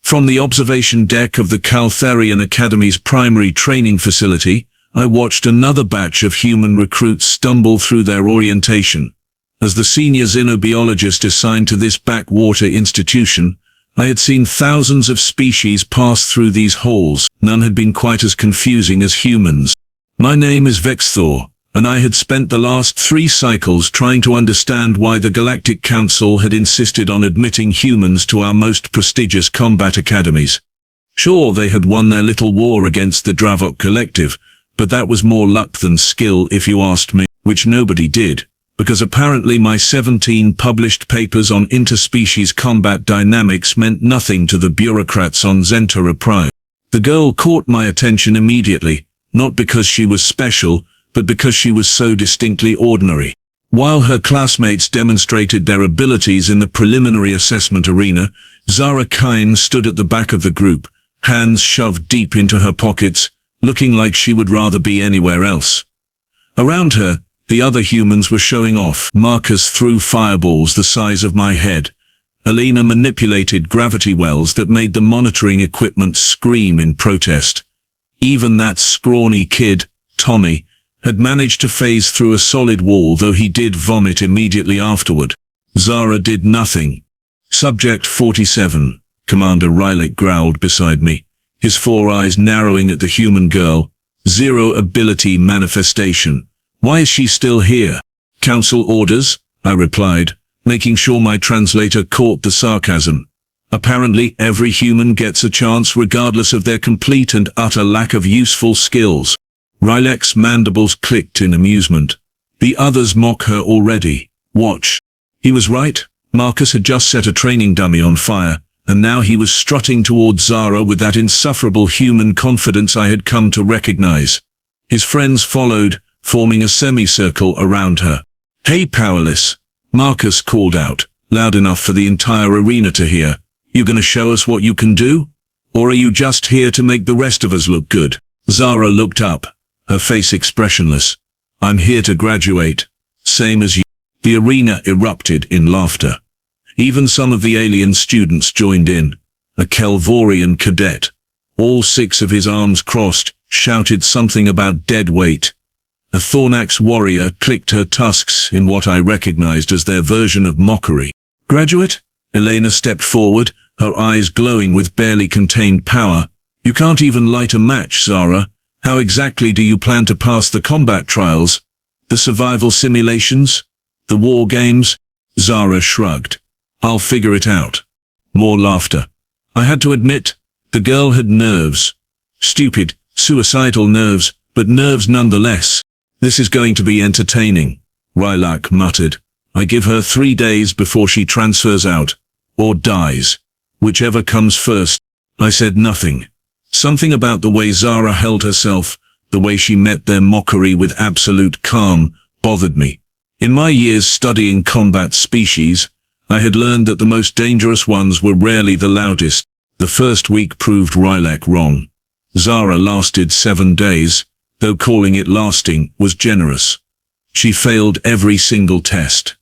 From the observation deck of the Galactic Academy's primary training facility, I watched another batch of human recruits stumble through their orientation. As the senior xenobiologist assigned to this backwater institution, I had seen thousands of species pass through these halls. None had been quite as confusing as humans. My name is Vexthor, and I had spent the last 3 cycles trying to understand why the Galactic Council had insisted on admitting humans to our most prestigious combat academies. Sure, they had won their little war against the Dravok Collective, but that was more luck than skill if you asked me, which nobody did, because apparently my 17 published papers on interspecies combat dynamics meant nothing to the bureaucrats on Zentara Prime. The girl caught my attention immediately, not because she was special, but because she was so distinctly ordinary. While her classmates demonstrated their abilities in the preliminary assessment arena, Zara Kaine stood at the back of the group, hands shoved deep into her pockets, looking like she would rather be anywhere else. Around her, the other humans were showing off. Marcus threw fireballs the size of my head. Elena manipulated gravity wells that made the monitoring equipment scream in protest. Even that scrawny kid, Tommy, had managed to phase through a solid wall, though he did vomit immediately afterward. Zara did nothing. Subject 47, Commander Rylak growled beside me, his 4 eyes narrowing at the human girl. Zero ability manifestation. Why is she still here? Council orders, I replied, making sure my translator caught the sarcasm. Apparently every human gets a chance regardless of their complete and utter lack of useful skills. Rylak's mandibles clicked in amusement. The others mock her already. Watch. He was right. Marcus had just set a training dummy on fire, and now he was strutting towards Zara with that insufferable human confidence I had come to recognize. His friends followed, forming a semicircle around her. Hey, Powerless, Marcus called out, loud enough for the entire arena to hear. You gonna show us what you can do? Or are you just here to make the rest of us look good? Zara looked up, her face expressionless. I'm here to graduate. Same as you. The arena erupted in laughter. Even some of the alien students joined in. A Kelvorian cadet, all 6 of his arms crossed, shouted something about dead weight. A Thornax warrior clicked her tusks in what I recognized as their version of mockery. Graduate? Elena stepped forward, her eyes glowing with barely contained power. You can't even light a match, Zara. How exactly do you plan to pass the combat trials? The survival simulations? The war games? Zara shrugged. I'll figure it out. More laughter. I had to admit, the girl had nerves. Stupid, suicidal nerves, but nerves nonetheless. This is going to be entertaining, Rylak muttered. I give her 3 days before she transfers out, or dies. Whichever comes first. I said nothing. Something about the way Zara held herself, the way she met their mockery with absolute calm, bothered me. In my years studying combat species, I had learned that the most dangerous ones were rarely the loudest. The first week proved Rylak wrong. Zara lasted 7 days, though calling it lasting was generous. She failed every single test.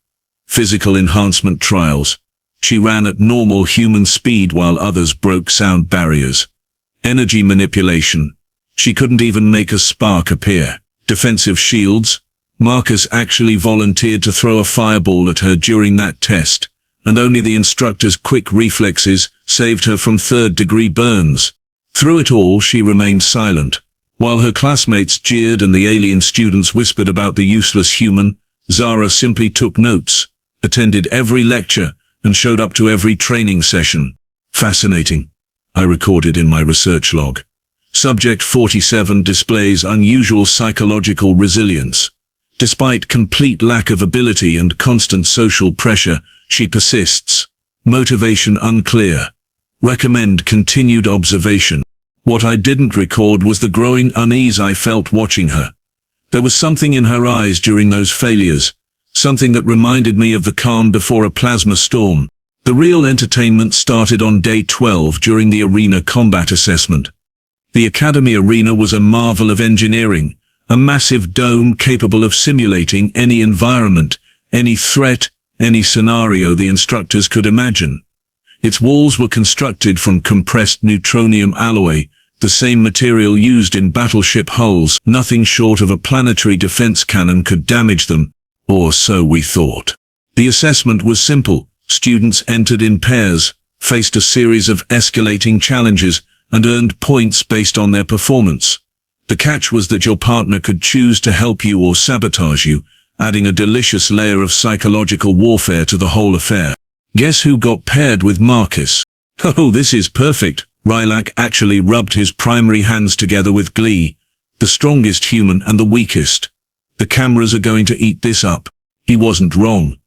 Physical enhancement trials. She ran at normal human speed while others broke sound barriers. Energy manipulation. She couldn't even make a spark appear. Defensive shields. Marcus actually volunteered to throw a fireball at her during that test, and only the instructor's quick reflexes saved her from 3rd-degree burns. Through it all, she remained silent. While her classmates jeered and the alien students whispered about the useless human, Zara simply took notes, attended every lecture, and showed up to every training session. Fascinating, I recorded in my research log. Subject 47 displays unusual psychological resilience. Despite complete lack of ability and constant social pressure, she persists. Motivation unclear. Recommend continued observation. What I didn't record was the growing unease I felt watching her. There was something in her eyes during those failures, something that reminded me of the calm before a plasma storm. The real entertainment started on day 12 during the arena combat assessment. The Academy arena was a marvel of engineering, a massive dome capable of simulating any environment, any threat, any scenario the instructors could imagine. Its walls were constructed from compressed neutronium alloy, the same material used in battleship hulls. Nothing short of a planetary defense cannon could damage them, or so we thought. The assessment was simple. Students entered in pairs, faced a series of escalating challenges, and earned points based on their performance. The catch was that your partner could choose to help you or sabotage you, adding a delicious layer of psychological warfare to the whole affair. Guess who got paired with Marcus? Oh, this is perfect. Rylak actually rubbed his primary hands together with glee. The strongest human and the weakest. The cameras are going to eat this up. He wasn't wrong.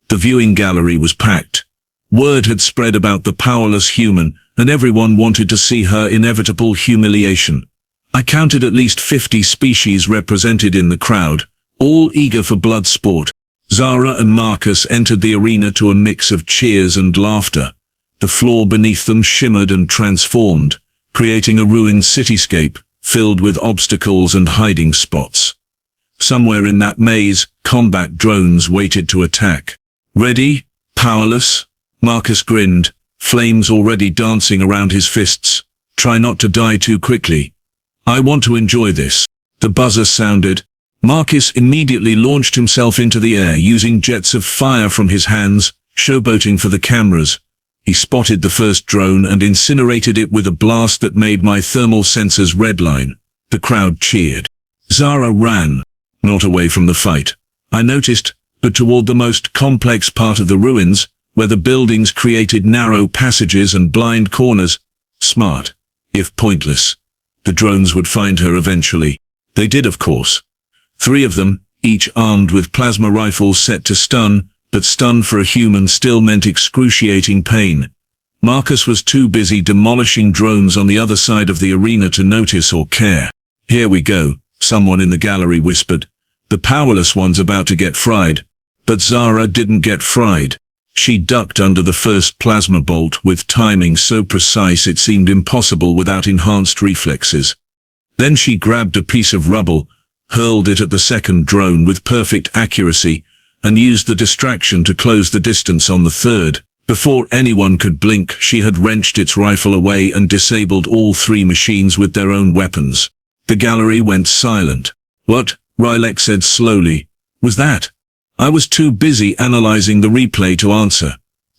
The viewing gallery was packed. Word had spread about the powerless human, and everyone wanted to see her inevitable humiliation. I counted at least 50 species represented in the crowd, all eager for blood sport. Zara and Marcus entered the arena to a mix of cheers and laughter. The floor beneath them shimmered and transformed, creating a ruined cityscape filled with obstacles and hiding spots. Somewhere in that maze, combat drones waited to attack. Ready? Powerless? Marcus grinned, flames already dancing around his fists. Try not to die too quickly. I want to enjoy this. The buzzer sounded. Marcus immediately launched himself into the air using jets of fire from his hands, showboating for the cameras. He spotted the first drone and incinerated it with a blast that made my thermal sensors redline. The crowd cheered. Zara ran, not away from the fight, I noticed, but toward the most complex part of the ruins, where the buildings created narrow passages and blind corners. Smart, if pointless. The drones would find her eventually. They did, of course. 3 of them, each armed with plasma rifles set to stun, but stun for a human still meant excruciating pain. Marcus was too busy demolishing drones on the other side of the arena to notice or care. Here we go, someone in the gallery whispered. The powerless one's about to get fried. But Zara didn't get fried. She ducked under the first plasma bolt with timing so precise it seemed impossible without enhanced reflexes. Then she grabbed a piece of rubble, hurled it at the second drone with perfect accuracy, and used the distraction to close the distance on the third. Before anyone could blink, she had wrenched its rifle away and disabled all 3 machines with their own weapons. The gallery went silent. What? Rylak said slowly. Was that? I was too busy analyzing the replay to answer.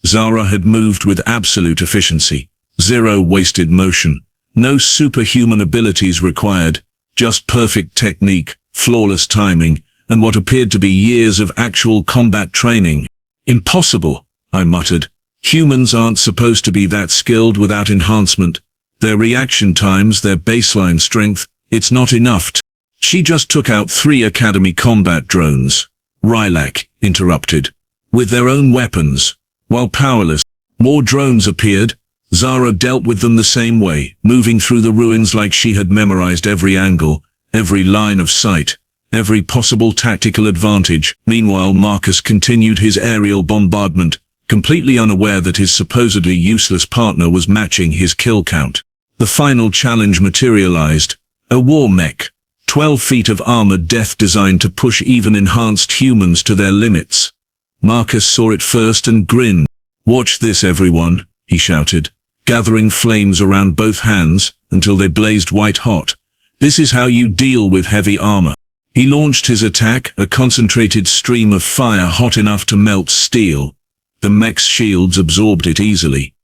Zara had moved with absolute efficiency. 0 wasted motion. No superhuman abilities required. Just perfect technique, flawless timing, and what appeared to be years of actual combat training. Impossible, I muttered. Humans aren't supposed to be that skilled without enhancement. Their reaction times, their baseline strength, it's not enough. She just took out 3 Academy combat drones. Rylak interrupted. With their own weapons. While powerless, more drones appeared. Zara dealt with them the same way, moving through the ruins like she had memorized every angle, every line of sight, every possible tactical advantage. Meanwhile, Marcus continued his aerial bombardment, completely unaware that his supposedly useless partner was matching his kill count. The final challenge materialized. A war mech. 12 feet of armored death designed to push even enhanced humans to their limits. Marcus saw it first and grinned. Watch this, everyone, he shouted, gathering flames around both hands until they blazed white hot. This is how you deal with heavy armor. He launched his attack, a concentrated stream of fire hot enough to melt steel. The mech's shields absorbed it easily.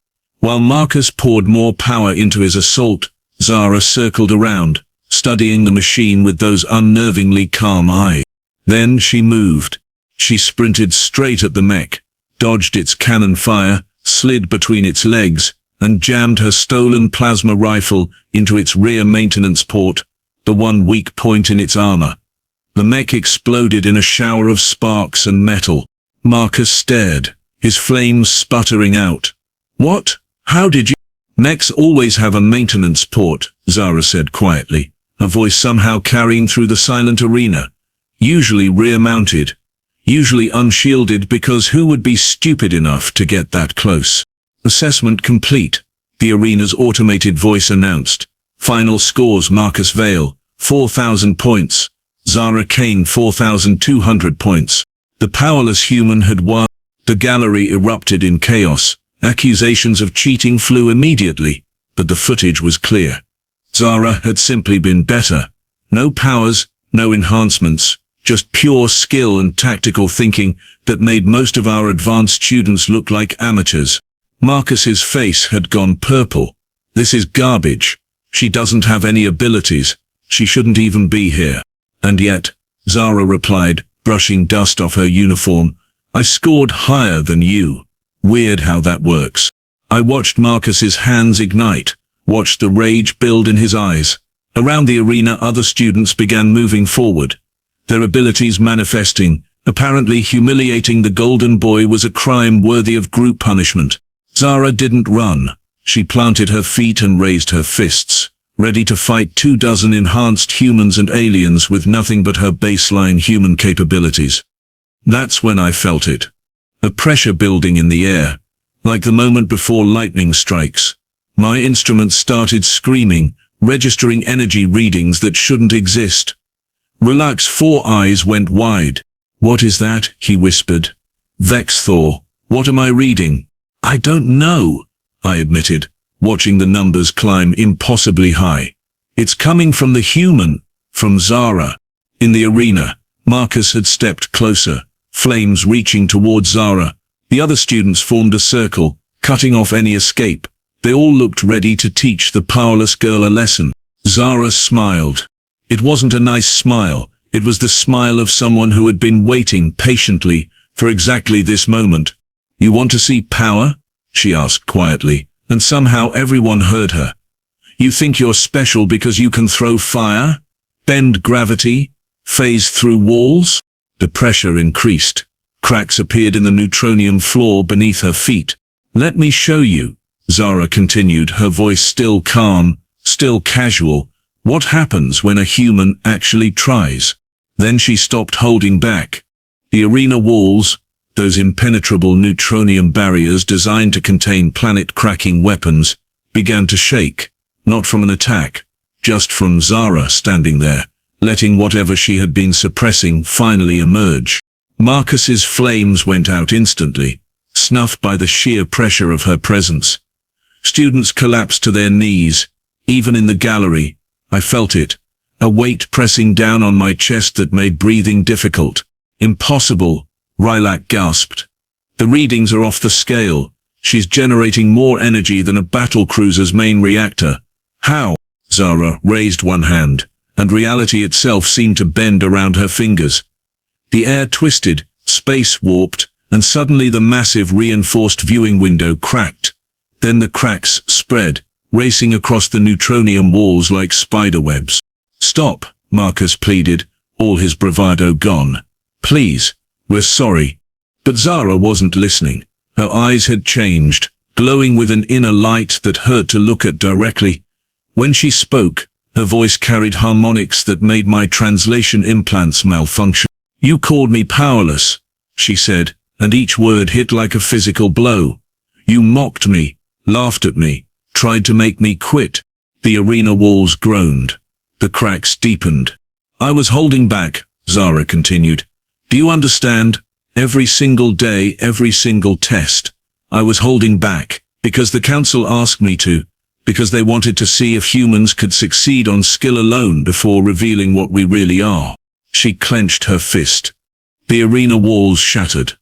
While Marcus poured more power into his assault, Zara circled around, studying the machine with those unnervingly calm eyes. Then she moved. She sprinted straight at the mech, dodged its cannon fire, slid between its legs, and jammed her stolen plasma rifle into its rear maintenance port, the one weak point in its armor. The mech exploded in a shower of sparks and metal. Marcus stared, his flames sputtering out. What? How did you? Mechs always have a maintenance port, Zara said quietly, her voice somehow carrying through the silent arena. Usually rear-mounted. Usually unshielded, because who would be stupid enough to get that close? Assessment complete, the arena's automated voice announced. Final scores: Marcus Vale, 4,000 points. Zara Kaine, 4,200 points. The powerless human had won. The gallery erupted in chaos, Accusations of cheating flew immediately, but the footage was clear. Zara had simply been better. No powers, no enhancements, just pure skill and tactical thinking that made most of our advanced students look like amateurs. Marcus's face had gone purple. This is garbage. She doesn't have any abilities. She shouldn't even be here. And yet, Zara replied, brushing dust off her uniform, I scored higher than you. Weird how that works. I watched Marcus's hands ignite, watched the rage build in his eyes. Around the arena, other students began moving forward, their abilities manifesting. Apparently humiliating the golden boy was a crime worthy of group punishment. Zara didn't run. She planted her feet and raised her fists, ready to fight 24 enhanced humans and aliens with nothing but her baseline human capabilities. That's when I felt it. A pressure building in the air, like the moment before lightning strikes. My instruments started screaming, registering energy readings that shouldn't exist. Relax's 4 eyes went wide. What is that? He whispered. Vexthor, what am I reading? I don't know, I admitted, watching the numbers climb impossibly high. It's coming from the human, from Zara. In the arena, Marcus had stepped closer, flames reaching towards Zara. The other students formed a circle, cutting off any escape. They all looked ready to teach the powerless girl a lesson. Zara smiled. It wasn't a nice smile. It was the smile of someone who had been waiting patiently for exactly this moment. You want to see power? She asked quietly, and somehow everyone heard her. You think you're special because you can throw fire, bend gravity, phase through walls? The pressure increased. Cracks appeared in the neutronium floor beneath her feet. Let me show you, Zara continued, her voice still calm, still casual. What happens when a human actually tries? Then she stopped holding back. The arena walls, those impenetrable neutronium barriers designed to contain planet-cracking weapons, began to shake, not from an attack, just from Zara standing there, letting whatever she had been suppressing finally emerge. Marcus's flames went out instantly, snuffed by the sheer pressure of her presence. Students collapsed to their knees. Even in the gallery, I felt it, a weight pressing down on my chest that made breathing difficult. Impossible, Rylac gasped. The readings are off the scale. She's generating more energy than a battlecruiser's main reactor. How? Zara raised one hand, and reality itself seemed to bend around her fingers. The air twisted, space warped, and suddenly the massive reinforced viewing window cracked. Then the cracks spread, racing across the neutronium walls like spiderwebs. Stop, Marcus pleaded, all his bravado gone. Please, we're sorry. But Zara wasn't listening. Her eyes had changed, glowing with an inner light that hurt to look at directly. When she spoke, her voice carried harmonics that made my translation implants malfunction. You called me powerless, she said, and each word hit like a physical blow. You mocked me, laughed at me, tried to make me quit. The arena walls groaned. The cracks deepened. I was holding back, Zara continued. Do you understand? Every single day, every single test. I was holding back, because the council asked me to, because they wanted to see if humans could succeed on skill alone before revealing what we really are. She clenched her fist. The arena walls shattered.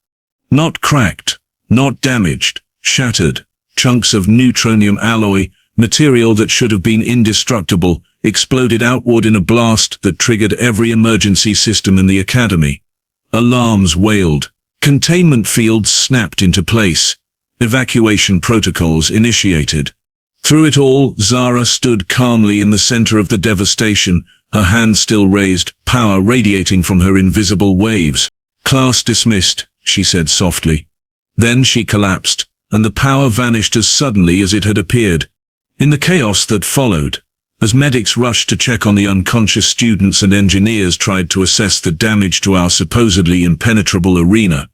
Not cracked, not damaged, shattered. Chunks of neutronium alloy, material that should have been indestructible, exploded outward in a blast that triggered every emergency system in the academy. Alarms wailed. Containment fields snapped into place. Evacuation protocols initiated. Through it all, Zara stood calmly in the center of the devastation, her hand still raised, power radiating from her invisible waves. Class dismissed, she said softly. Then she collapsed, and the power vanished as suddenly as it had appeared. In the chaos that followed, as medics rushed to check on the unconscious students and engineers tried to assess the damage to our supposedly impenetrable arena,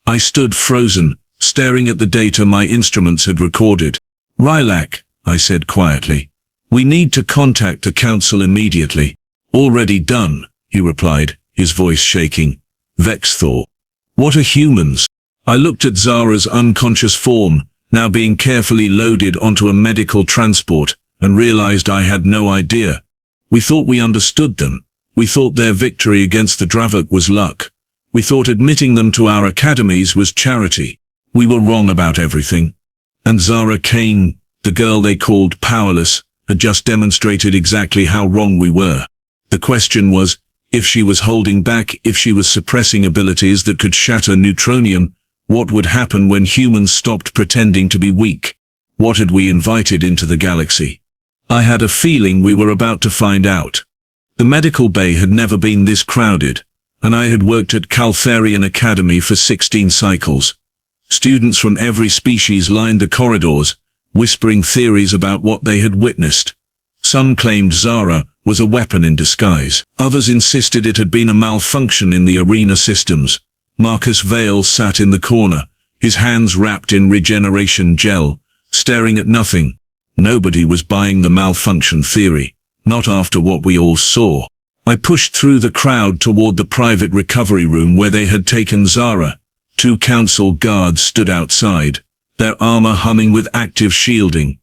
I stood frozen, staring at the data my instruments had recorded. Rylac, I said quietly. We need to contact the council immediately. Already done, he replied, his voice shaking. Vexthor. What are humans? I looked at Zara's unconscious form, now being carefully loaded onto a medical transport, and realized I had no idea. We thought we understood them. We thought their victory against the Dravok was luck. We thought admitting them to our academies was charity. We were wrong about everything. And Zara Kaine, the girl they called Powerless, had just demonstrated exactly how wrong we were. The question was, if she was holding back, if she was suppressing abilities that could shatter neutronium, what would happen when humans stopped pretending to be weak? What had we invited into the galaxy? I had a feeling we were about to find out. The medical bay had never been this crowded, and I had worked at Galactic Academy for 16 cycles. Students from every species lined the corridors, whispering theories about what they had witnessed. Some claimed Zara was a weapon in disguise. Others insisted it had been a malfunction in the arena systems. Marcus Vale sat in the corner, his hands wrapped in regeneration gel, staring at nothing. Nobody was buying the malfunction theory, not after what we all saw. I pushed through the crowd toward the private recovery room where they had taken Zara. 2 council guards stood outside, their armor humming with active shielding.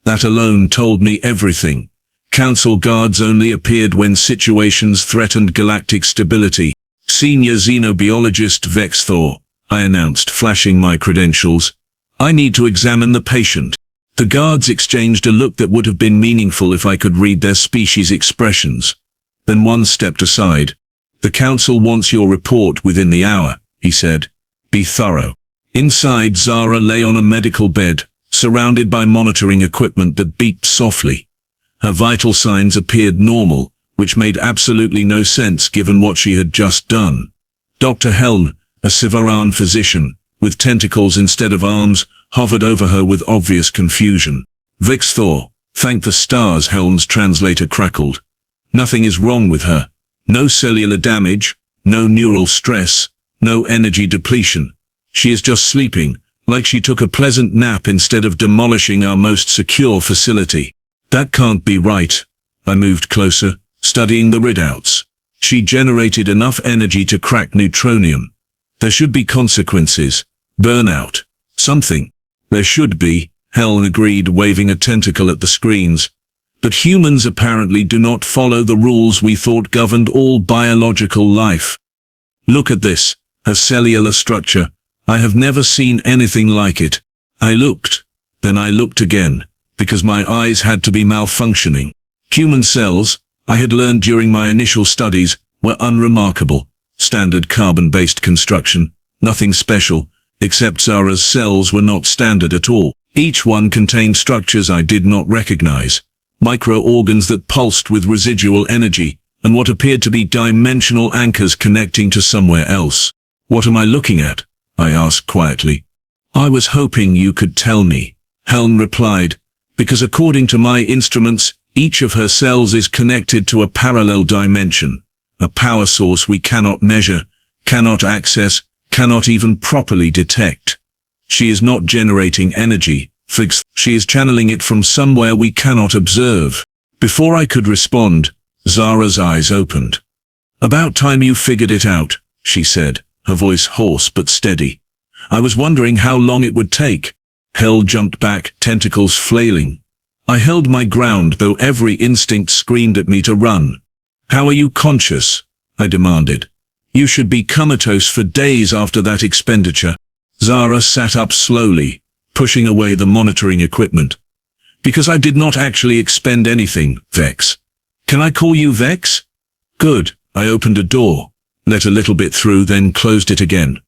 That alone told me everything. Council guards only appeared when situations threatened galactic stability. Senior xenobiologist Vex Thor, I announced, flashing my credentials. I need to examine the patient. The guards exchanged a look that would have been meaningful if I could read their species expressions. Then one stepped aside. The council wants your report within the hour, he said. Be thorough. Inside, Zara lay on a medical bed, surrounded by monitoring equipment that beeped softly. Her vital signs appeared normal, which made absolutely no sense given what she had just done. Dr. Helm, a Sivaran physician, with tentacles instead of arms, hovered over her with obvious confusion. Vix Thor, thank the stars, Helm's translator crackled. Nothing is wrong with her. No cellular damage, no neural stress, no energy depletion. She is just sleeping, like she took a pleasant nap instead of demolishing our most secure facility. That can't be right. I moved closer, studying the readouts. She generated enough energy to crack neutronium. There should be consequences. Burnout. Something. There should be, Helen agreed, waving a tentacle at the screens. But humans apparently do not follow the rules we thought governed all biological life. Look at this, her cellular structure. I have never seen anything like it. I looked. Then I looked again, because my eyes had to be malfunctioning. Human cells, I had learned during my initial studies, were unremarkable. Standard carbon-based construction, nothing special, except Zara's cells were not standard at all. Each one contained structures I did not recognize. Micro-organs that pulsed with residual energy, and what appeared to be dimensional anchors connecting to somewhere else. What am I looking at? I asked quietly. I was hoping you could tell me, Helm replied, because according to my instruments, each of her cells is connected to a parallel dimension, a power source we cannot measure, cannot access, cannot even properly detect. She is not generating energy, she is channeling it from somewhere we cannot observe. Before I could respond, Zara's eyes opened. About time you figured it out, she said, her voice hoarse but steady. I was wondering how long it would take. Hell jumped back, tentacles flailing. I held my ground, though every instinct screamed at me to run. How are you conscious? I demanded. You should be comatose for days after that expenditure. Zara sat up slowly, pushing away the monitoring equipment. Because I did not actually expend anything, Vex. Can I call you Vex? Good. I opened a door, let a little bit through, then closed it again.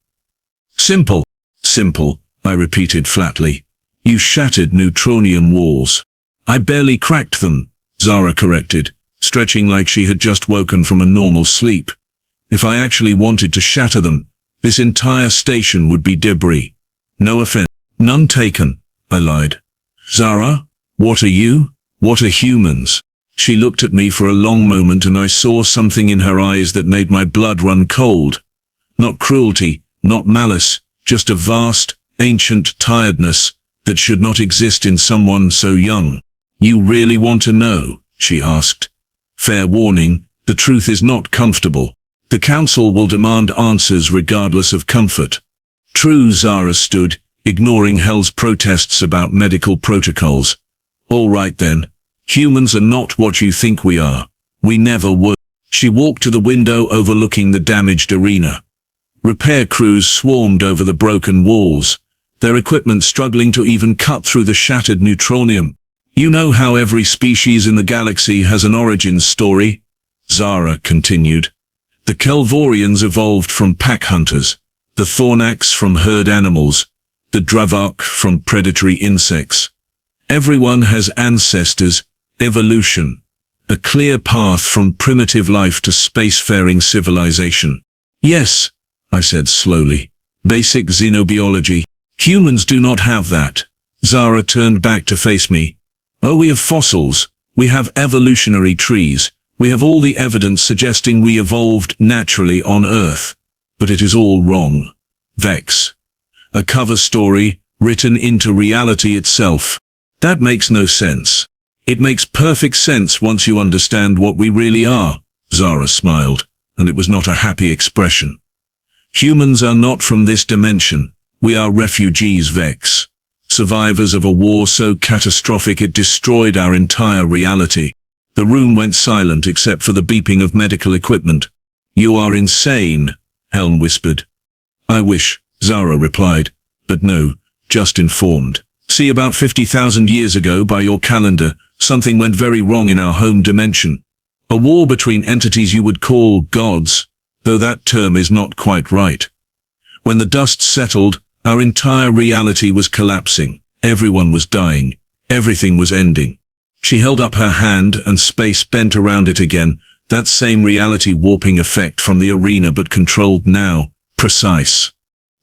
Simple. Simple, I repeated flatly. You shattered neutronium walls. I barely cracked them, Zara corrected, stretching like she had just woken from a normal sleep. If I actually wanted to shatter them, this entire station would be debris. No offense. None taken, I lied. Zara, what are you? What are humans? She looked at me for a long moment and I saw something in her eyes that made my blood run cold. Not cruelty, not malice, just a vast, ancient tiredness that should not exist in someone so young. You really want to know? She asked. Fair warning, the truth is not comfortable. The council will demand answers regardless of comfort. True, Zara stood, ignoring Hell's protests about medical protocols. All right then. Humans are not what you think we are. We never were. She walked to the window overlooking the damaged arena. Repair crews swarmed over the broken walls, their equipment struggling to even cut through the shattered neutronium. You know how every species in the galaxy has an origin story? Zara continued. The Kelvorians evolved from pack hunters, the Thornax from herd animals, the Dravok from predatory insects. Everyone has ancestors, evolution, a clear path from primitive life to spacefaring civilization. Yes, I said slowly. Basic xenobiology. Humans do not have that. Zara turned back to face me. Oh, we have fossils. We have evolutionary trees. We have all the evidence suggesting we evolved naturally on Earth. But it is all wrong. Vex. A cover story, written into reality itself. That makes no sense. It makes perfect sense once you understand what we really are. Zara smiled, and it was not a happy expression. Humans are not from this dimension. We are refugees, Vex. Survivors of a war so catastrophic it destroyed our entire reality. The room went silent except for the beeping of medical equipment. You are insane, Helm whispered. I wish, Zara replied, but no, just informed. See, about 50,000 years ago by your calendar, something went very wrong in our home dimension. A war between entities you would call gods, though that term is not quite right. When the dust settled, our entire reality was collapsing. Everyone was dying. Everything was ending. She held up her hand and space bent around it again, that same reality warping effect from the arena but controlled now, precise.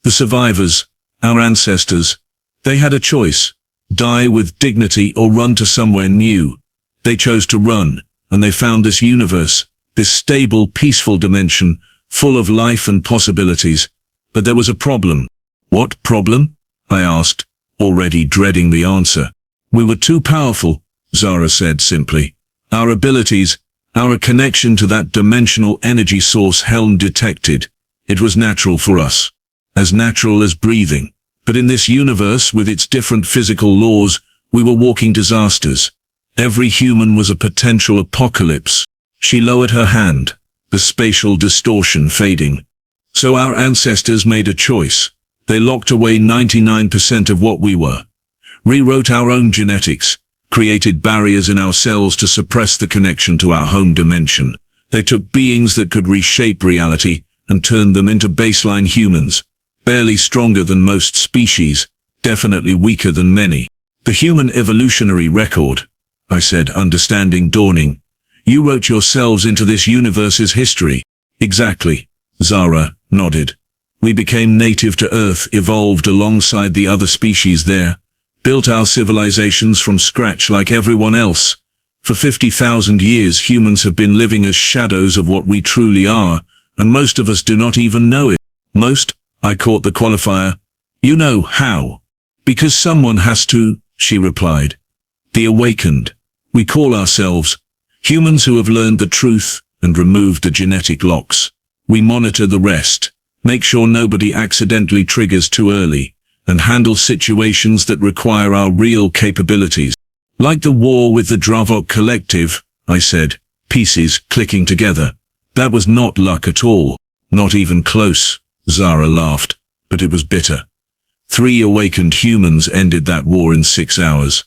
The survivors, our ancestors, they had a choice, die with dignity or run to somewhere new. They chose to run, and they found this universe, this stable, peaceful dimension, full of life and possibilities. But there was a problem. What problem? I asked, already dreading the answer. We were too powerful, Zara said simply. Our abilities, our connection to that dimensional energy source Helm detected. It was natural for us. As natural as breathing. But in this universe, with its different physical laws, we were walking disasters. Every human was a potential apocalypse. She lowered her hand, the spatial distortion fading. So our ancestors made a choice. They locked away 99% of what we were. Rewrote our own genetics. Created barriers in our cells to suppress the connection to our home dimension. They took beings that could reshape reality and turned them into baseline humans. Barely stronger than most species, definitely weaker than many. The human evolutionary record, I said, understanding dawning. You wrote yourselves into this universe's history. Exactly, Zara nodded. We became native to Earth, evolved alongside the other species there, built our civilizations from scratch like everyone else. For 50,000 years humans have been living as shadows of what we truly are, and most of us do not even know it. Most? I caught the qualifier. You know how. Because someone has to, she replied. The awakened. We call ourselves humans who have learned the truth and removed the genetic locks. We monitor the rest, make sure nobody accidentally triggers too early, and handle situations that require our real capabilities. Like the war with the Dravok Collective, I said, pieces clicking together. That was not luck at all. Not even close. Zara laughed, but it was bitter. 3 awakened humans ended that war in 6 hours.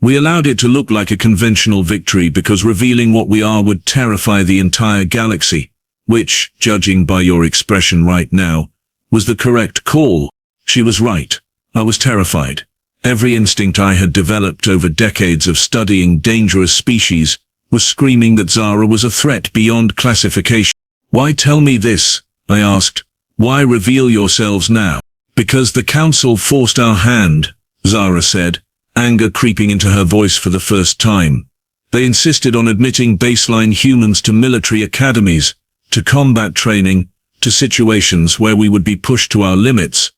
We allowed it to look like a conventional victory because revealing what we are would terrify the entire galaxy, which, judging by your expression right now, was the correct call. She was right. I was terrified. Every instinct I had developed over decades of studying dangerous species was screaming that Zara was a threat beyond classification. Why tell me this? I asked. Why reveal yourselves now? Because the council forced our hand, Zara said, anger creeping into her voice for the first time. They insisted on admitting baseline humans to military academies, to combat training, to situations where we would be pushed to our limits.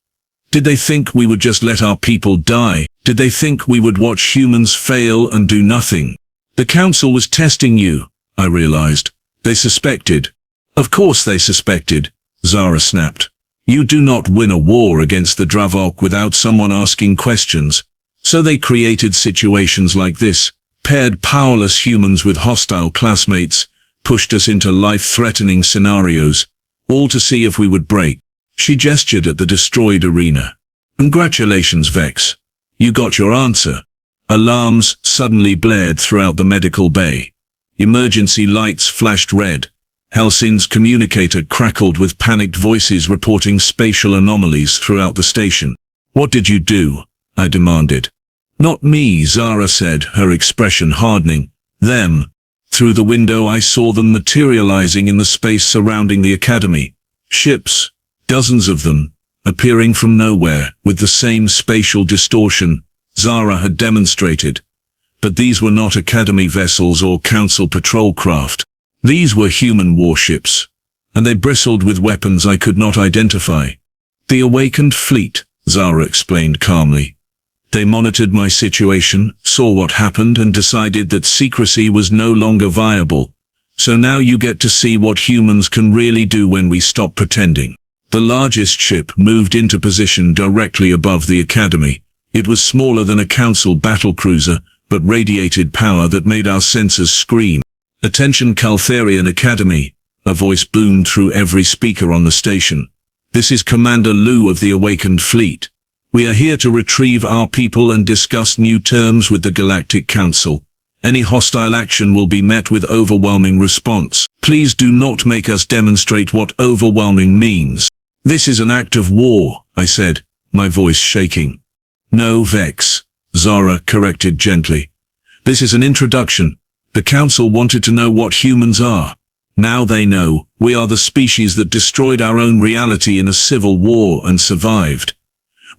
Did they think we would just let our people die? Did they think we would watch humans fail and do nothing? The council was testing you, I realized. They suspected. Of course they suspected. Zara snapped. You do not win a war against the Dravok without someone asking questions. So they created situations like this, paired powerless humans with hostile classmates, pushed us into life-threatening scenarios, all to see if we would break. She gestured at the destroyed arena. Congratulations, Vex. You got your answer. Alarms suddenly blared throughout the medical bay. Emergency lights flashed red. Halcyon's communicator crackled with panicked voices reporting spatial anomalies throughout the station. What did you do? I demanded. Not me, Zara said, her expression hardening. Them. Through the window I saw them materializing in the space surrounding the academy. Ships, dozens of them, appearing from nowhere, with the same spatial distortion Zara had demonstrated. But these were not Academy vessels or Council patrol craft. These were human warships, and they bristled with weapons I could not identify. The awakened fleet, Zara explained calmly. They monitored my situation, saw what happened, and decided that secrecy was no longer viable. So now you get to see what humans can really do when we stop pretending. The largest ship moved into position directly above the Academy. It was smaller than a Council battlecruiser, but radiated power that made our sensors scream. Attention Caltharian Academy, a voice boomed through every speaker on the station. This is Commander Liu of the Awakened Fleet. We are here to retrieve our people and discuss new terms with the Galactic Council. Any hostile action will be met with overwhelming response. Please do not make us demonstrate what overwhelming means. This is an act of war, I said, my voice shaking. No, Vex, Zara corrected gently. This is an introduction. The Council wanted to know what humans are. Now they know. We are the species that destroyed our own reality in a civil war and survived.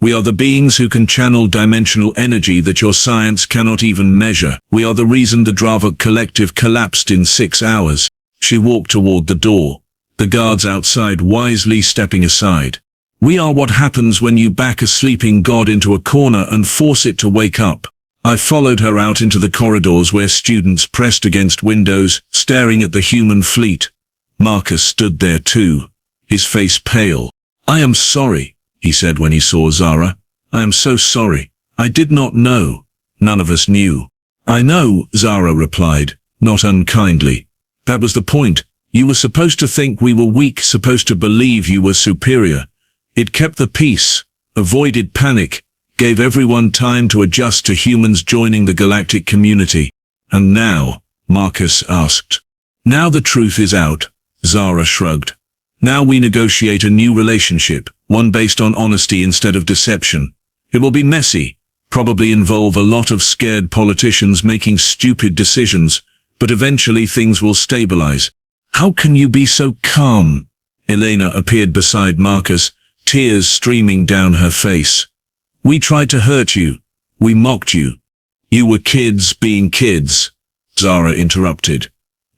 We are the beings who can channel dimensional energy that your science cannot even measure. We are the reason the Dravok Collective collapsed in 6 hours. She walked toward the door, the guards outside wisely stepping aside. We are what happens when you back a sleeping god into a corner and force it to wake up. I followed her out into the corridors where students pressed against windows, staring at the human fleet. Marcus stood there too, his face pale. I am sorry, he said when he saw Zara. I am so sorry. I did not know. None of us knew. I know, Zara replied, not unkindly. That was the point. You were supposed to think we were weak, supposed to believe you were superior. It kept the peace, avoided panic, gave everyone time to adjust to humans joining the galactic community. And now, Marcus asked. Now the truth is out, Zara shrugged. Now we negotiate a new relationship, one based on honesty instead of deception. It will be messy, probably involve a lot of scared politicians making stupid decisions, but eventually things will stabilize. How can you be so calm? Elena appeared beside Marcus, tears streaming down her face. We tried to hurt you. We mocked you. You were kids being kids, Zara interrupted.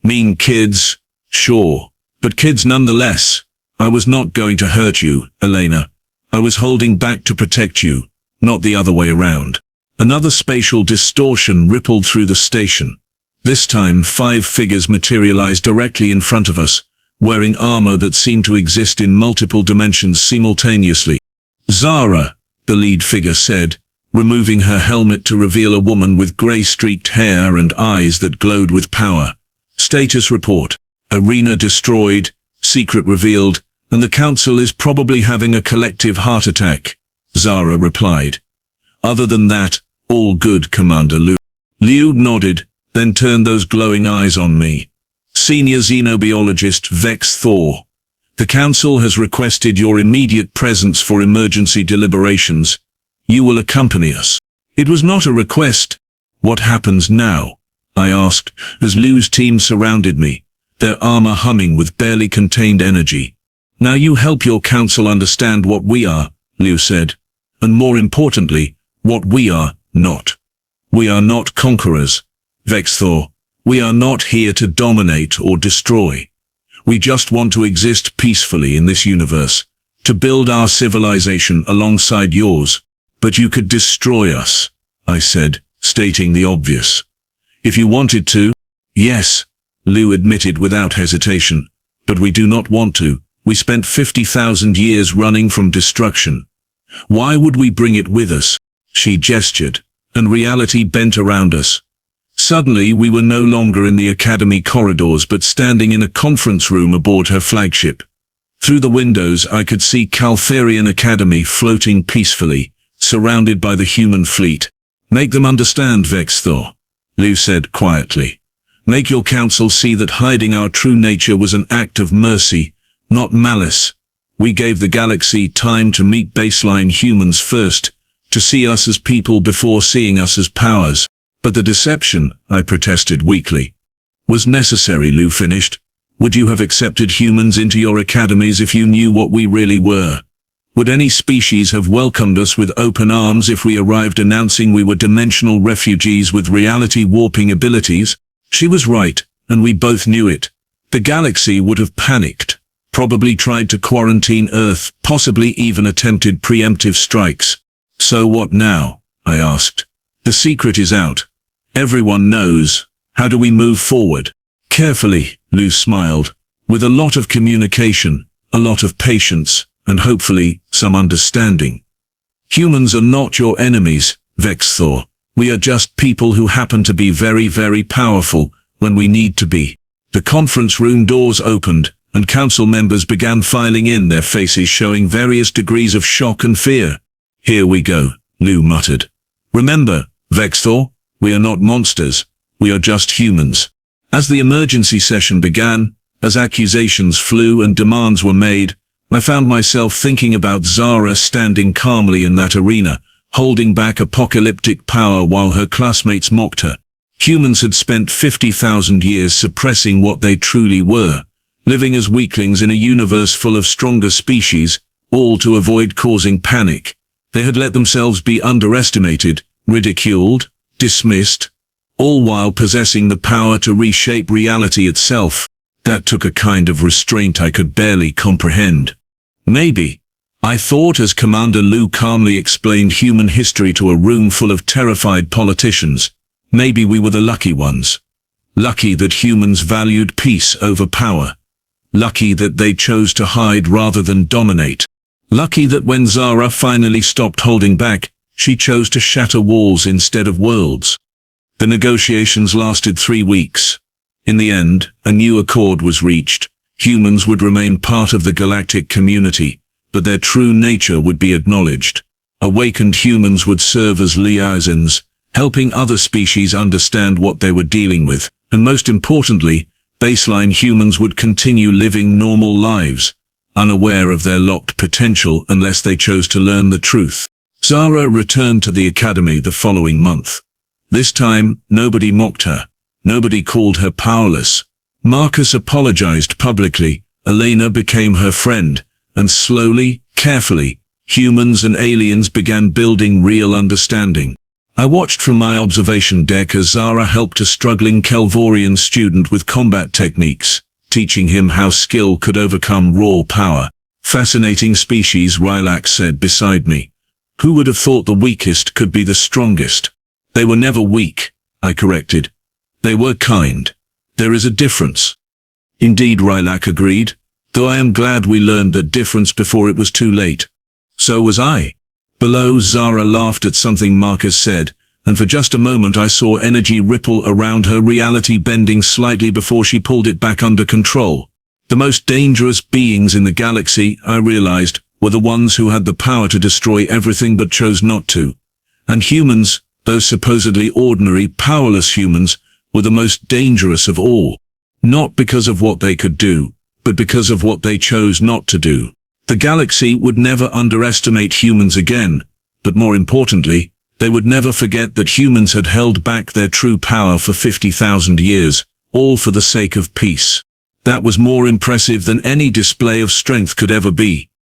Mean kids? Sure. But kids nonetheless. I was not going to hurt you, Elena. I was holding back to protect you, not the other way around. Another spatial distortion rippled through the station. This time 5 figures materialized directly in front of us, wearing armor that seemed to exist in multiple dimensions simultaneously. Zara, the lead figure said, removing her helmet to reveal a woman with gray-streaked hair and eyes that glowed with power. Status report. Arena destroyed, secret revealed, and the Council is probably having a collective heart attack, Zara replied. Other than that, all good, Commander Liu. Liu nodded, then turned those glowing eyes on me. Senior Xenobiologist Vex Thor. The Council has requested your immediate presence for emergency deliberations. You will accompany us. It was not a request. What happens now? I asked, as Liu's team surrounded me, their armor humming with barely contained energy. Now you help your Council understand what we are, Liu said, and more importantly, what we are not. We are not conquerors, Vex Thor. We are not here to dominate or destroy. We just want to exist peacefully in this universe, to build our civilization alongside yours. But you could destroy us, I said, stating the obvious. If you wanted to, yes, Liu admitted without hesitation. But we do not want to, We spent 50,000 years running from destruction. Why would we bring it with us? She gestured, and reality bent around us. Suddenly we were no longer in the academy corridors but standing in a conference room aboard her flagship. Through the windows I could see Caltharian Academy floating peacefully, surrounded by the human fleet. Make them understand, Vexthor, Liu said quietly. Make your council see that hiding our true nature was an act of mercy, not malice. We gave the galaxy time to meet baseline humans first, to see us as people before seeing us as powers. But the deception, I protested weakly, was necessary, Liu finished. Would you have accepted humans into your academies if you knew what we really were? Would any species have welcomed us with open arms if we arrived announcing we were dimensional refugees with reality-warping abilities? She was right, and we both knew it. The galaxy would have panicked, probably tried to quarantine Earth, possibly even attempted preemptive strikes. So what now? I asked. The secret is out. Everyone knows. How do we move forward? Carefully, Liu smiled. With a lot of communication, a lot of patience, and hopefully, some understanding. Humans are not your enemies, Vexthor. We are just people who happen to be very, very powerful when we need to be. The conference room doors opened, and council members began filing in, their faces showing various degrees of shock and fear. Here we go, Liu muttered. Remember, Vexthor, we are not monsters. We are just humans. As the emergency session began, as accusations flew and demands were made, I found myself thinking about Zara standing calmly in that arena, holding back apocalyptic power while her classmates mocked her. Humans had spent 50,000 years suppressing what they truly were, living as weaklings in a universe full of stronger species, all to avoid causing panic. They had let themselves be underestimated, ridiculed, dismissed, all while possessing the power to reshape reality itself. That took a kind of restraint I could barely comprehend. Maybe, I thought, as Commander Liu calmly explained human history to a room full of terrified politicians, maybe we were the lucky ones. Lucky that humans valued peace over power. Lucky that they chose to hide rather than dominate. Lucky that when Zara finally stopped holding back, she chose to shatter walls instead of worlds. The negotiations lasted 3 weeks. In the end, a new accord was reached. Humans would remain part of the galactic community, but their true nature would be acknowledged. Awakened humans would serve as liaisons, helping other species understand what they were dealing with, and most importantly, baseline humans would continue living normal lives, unaware of their locked potential unless they chose to learn the truth. Zara returned to the academy the following month. This time, nobody mocked her. Nobody called her powerless. Marcus apologized publicly, Elena became her friend, and slowly, carefully, humans and aliens began building real understanding. I watched from my observation deck as Zara helped a struggling Kelvorian student with combat techniques, teaching him how skill could overcome raw power. Fascinating species, Rylax said beside me. Who would have thought the weakest could be the strongest? They were never weak, I corrected. They were kind. There is a difference. Indeed, Rylax agreed, though I am glad we learned that difference before it was too late. So was I. Below, Zara laughed at something Marcus said, and for just a moment I saw energy ripple around her, reality bending slightly before she pulled it back under control. The most dangerous beings in the galaxy, I realized, were the ones who had the power to destroy everything but chose not to. And humans, those supposedly ordinary, powerless humans, were the most dangerous of all. Not because of what they could do, but because of what they chose not to do. The galaxy would never underestimate humans again, but more importantly, they would never forget that humans had held back their true power for 50,000 years, all for the sake of peace. That was more impressive than any display of strength could ever be.